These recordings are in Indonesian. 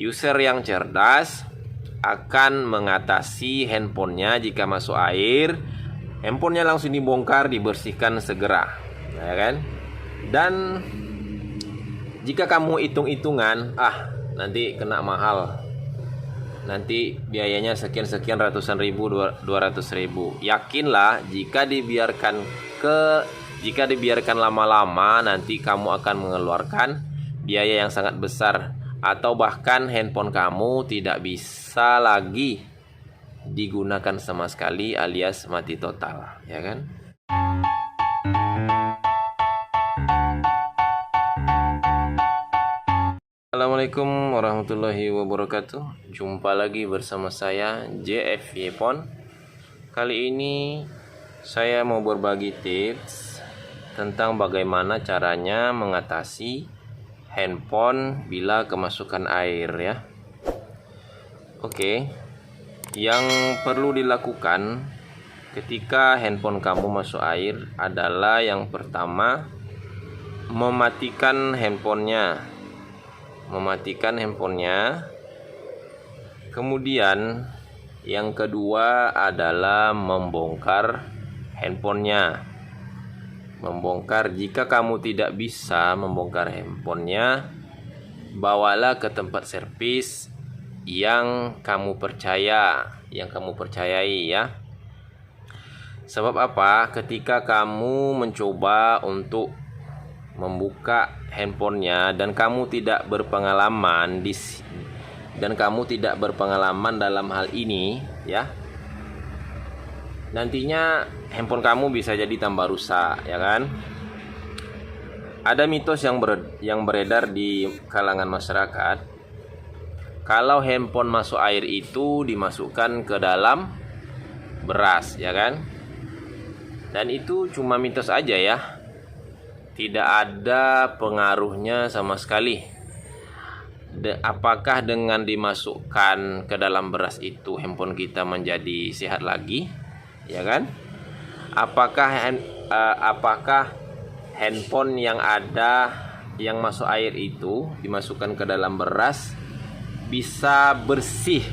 User yang cerdas akan mengatasi handphonenya jika masuk air. Handphonenya langsung dibongkar, dibersihkan segera, ya kan? Dan jika kamu hitung-hitungan, nanti kena mahal, nanti biayanya sekian ratusan ribu, 200 ribu. Yakinlah jika dibiarkan lama-lama, nanti kamu akan mengeluarkan biaya yang sangat besar, atau bahkan handphone kamu tidak bisa lagi digunakan sama sekali, alias mati total, ya kan? Assalamualaikum warahmatullahi wabarakatuh. Jumpa lagi bersama saya JFY Phone. Kali ini saya mau berbagi tips tentang bagaimana caranya mengatasi handphone bila kemasukan air, ya. Oke. Yang perlu dilakukan ketika handphone kamu masuk air adalah yang pertama, mematikan handphonenya. Kemudian yang kedua adalah membongkar handphonenya. Jika kamu tidak bisa membongkar handphonenya, bawalah ke tempat servis yang kamu percayai, ya. Sebab apa? Ketika kamu mencoba untuk membuka handphonenya dan kamu tidak berpengalaman dalam hal ini, ya, nantinya handphone kamu bisa jadi tambah rusak, ya kan? Ada mitos yang beredar di kalangan masyarakat, kalau handphone masuk air itu dimasukkan ke dalam beras, ya kan? Dan itu cuma mitos aja, ya. Tidak ada pengaruhnya sama sekali. Apakah dengan dimasukkan ke dalam beras itu handphone kita menjadi sehat lagi, ya kan? Apakah handphone yang masuk air itu dimasukkan ke dalam beras bisa bersih,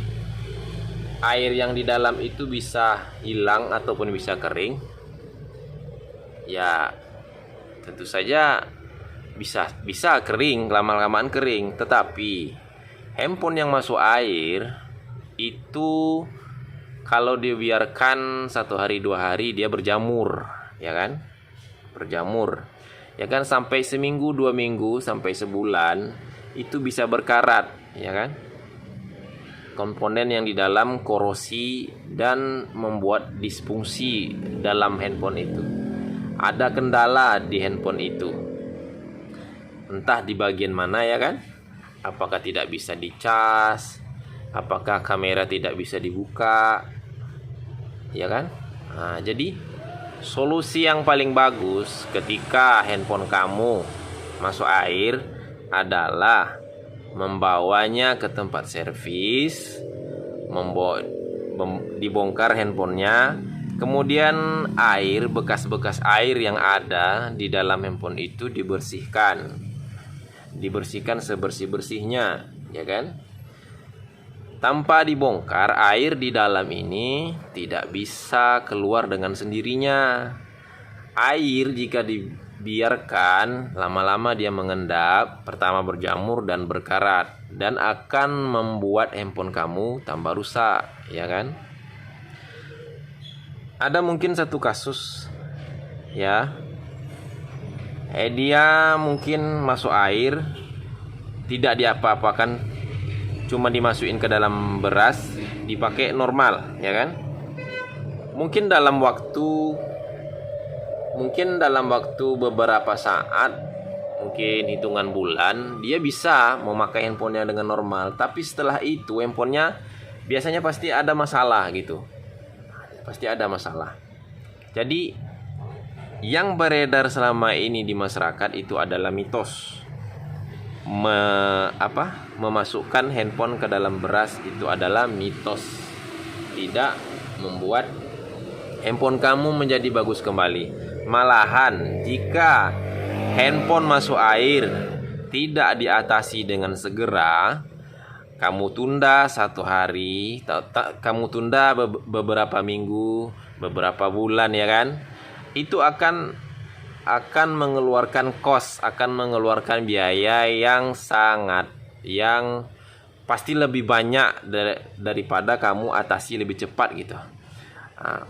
air yang di dalam itu bisa hilang ataupun bisa kering? Ya, tentu saja bisa kering, lama-lamaan kering. Tetapi handphone yang masuk air itu kalau dibiarkan 1 hari 2 hari dia berjamur, ya kan? Ya kan, sampai seminggu 2 minggu sampai sebulan itu bisa berkarat, ya kan? Komponen yang di dalam korosi dan membuat disfungsi dalam handphone itu. Ada kendala di handphone itu, entah di bagian mana, ya kan? Apakah tidak bisa dicas, apakah kamera tidak bisa dibuka, ya kan? Jadi solusi yang paling bagus ketika handphone kamu masuk air adalah membawanya ke tempat servis, dibongkar handphonenya. Kemudian bekas-bekas air yang ada di dalam handphone itu dibersihkan sebersih-bersihnya, ya kan? Tanpa dibongkar, air di dalam ini tidak bisa keluar dengan sendirinya. Air jika dibiarkan lama-lama dia mengendap, pertama berjamur dan berkarat, dan akan membuat handphone kamu tambah rusak, ya kan? Ada mungkin satu kasus, ya, dia mungkin masuk air tidak diapa-apakan, cuma dimasukin ke dalam beras, dipakai normal, ya kan? Mungkin dalam waktu beberapa saat, mungkin hitungan bulan, dia bisa memakai handphonenya dengan normal. Tapi setelah itu handphonenya biasanya pasti ada masalah gitu. Jadi yang beredar selama ini di masyarakat itu adalah mitos. Memasukkan handphone ke dalam beras itu adalah mitos. Tidak membuat handphone kamu menjadi bagus kembali. Malahan jika handphone masuk air tidak diatasi dengan segera, kamu tunda 1 hari, kamu tunda beberapa minggu, beberapa bulan ya kan, itu akan mengeluarkan akan mengeluarkan biaya yang pasti lebih banyak daripada kamu atasi lebih cepat gitu.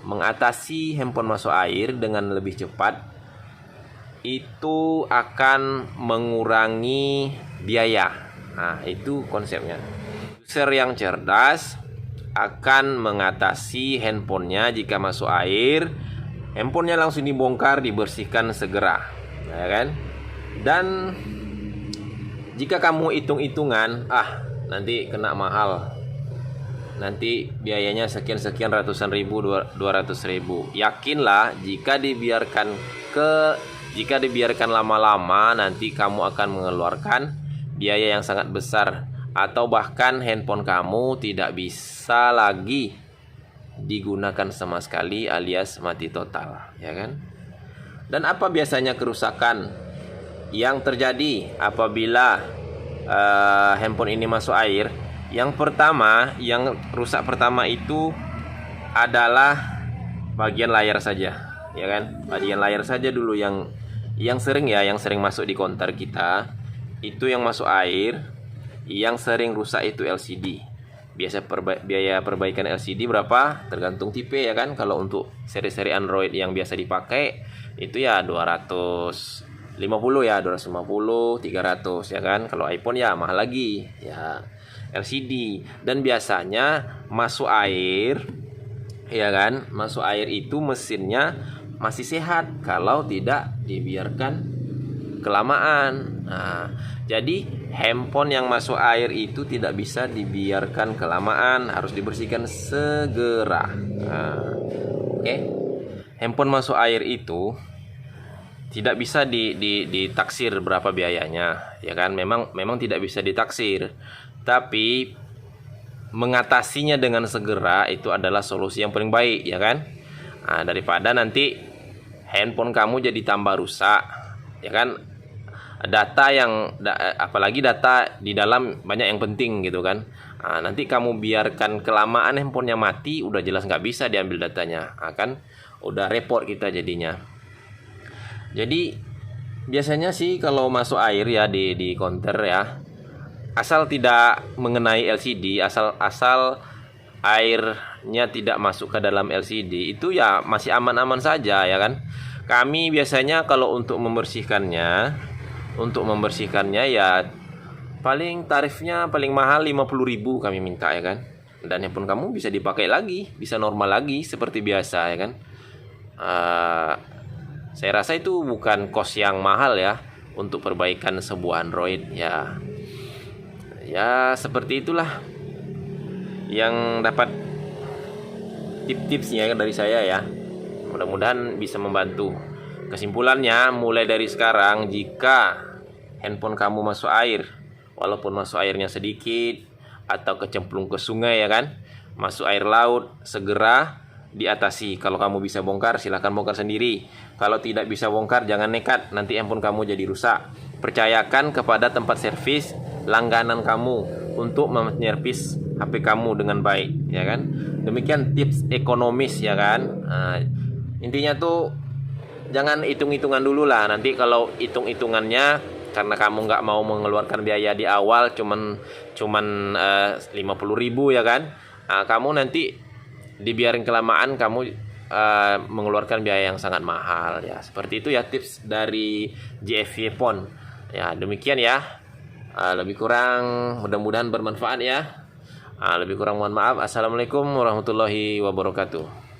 Mengatasi handphone masuk air dengan lebih cepat itu akan mengurangi biaya. Itu konsepnya. User yang cerdas akan mengatasi handphonenya jika masuk air. Handphonenya langsung dibongkar, dibersihkan segera, ya kan? Dan jika kamu hitung-hitungan, nanti kena mahal, nanti biayanya sekian ratusan ribu, 200 ribu. Yakinlah jika dibiarkan lama-lama, nanti kamu akan mengeluarkan biaya yang sangat besar, atau bahkan handphone kamu tidak bisa lagi digunakan sama sekali alias mati total, ya kan? Dan apa biasanya kerusakan yang terjadi apabila handphone ini masuk air? Yang rusak pertama itu adalah bagian layar saja, ya kan? Bagian layar saja dulu yang sering masuk di konter kita. Itu yang masuk air. Yang sering rusak itu LCD. Biaya perbaikan LCD berapa? Tergantung tipe ya kan. Kalau untuk seri-seri Android yang biasa dipakai itu ya 250 ya, 250, 300 ya kan. Kalau iPhone ya mahal lagi ya, LCD. Dan biasanya masuk air ya kan, masuk air itu mesinnya masih sehat kalau tidak dibiarkan kelamaan. Jadi handphone yang masuk air itu tidak bisa dibiarkan kelamaan, harus dibersihkan segera. Oke. Handphone masuk air itu tidak bisa ditaksir berapa biayanya, ya kan? Memang tidak bisa ditaksir. Tapi mengatasinya dengan segera itu adalah solusi yang paling baik, ya kan? Daripada nanti handphone kamu jadi tambah rusak, ya kan? Apalagi data di dalam banyak yang penting gitu kan. Nanti kamu biarkan kelamaan handphonenya mati, udah jelas nggak bisa diambil datanya, kan udah repot kita jadinya. Jadi biasanya sih kalau masuk air ya di konter ya, asal tidak mengenai LCD, asal airnya tidak masuk ke dalam LCD, itu ya masih aman-aman saja ya kan. Kami biasanya kalau untuk membersihkannya ya tarifnya paling mahal 50.000 kami minta ya kan. Dan handphone kamu bisa dipakai lagi, bisa normal lagi seperti biasa ya kan. Saya rasa itu bukan kos yang mahal ya untuk perbaikan sebuah Android ya. Ya seperti itulah yang dapat tips-tipsnya dari saya ya. Mudah-mudahan bisa membantu. Kesimpulannya, mulai dari sekarang jika handphone kamu masuk air, walaupun masuk airnya sedikit atau kecemplung ke sungai ya kan, masuk air laut, segera diatasi. Kalau kamu bisa bongkar, silahkan bongkar sendiri. Kalau tidak bisa bongkar, jangan nekat, nanti handphone kamu jadi rusak. Percayakan kepada tempat servis langganan kamu untuk menyervis HP kamu dengan baik, ya kan. Demikian tips ekonomis ya kan. Intinya tuh jangan hitung-hitungan dulu lah. Nanti kalau hitung-hitungannya, karena kamu nggak mau mengeluarkan biaya di awal cuman 50.000 ya kan, kamu nanti dibiarin kelamaan, kamu mengeluarkan biaya yang sangat mahal ya. Seperti itu ya tips dari JFY Phone ya. Demikian ya, lebih kurang mudah-mudahan bermanfaat ya. Lebih kurang mohon maaf. Assalamualaikum warahmatullahi wabarakatuh.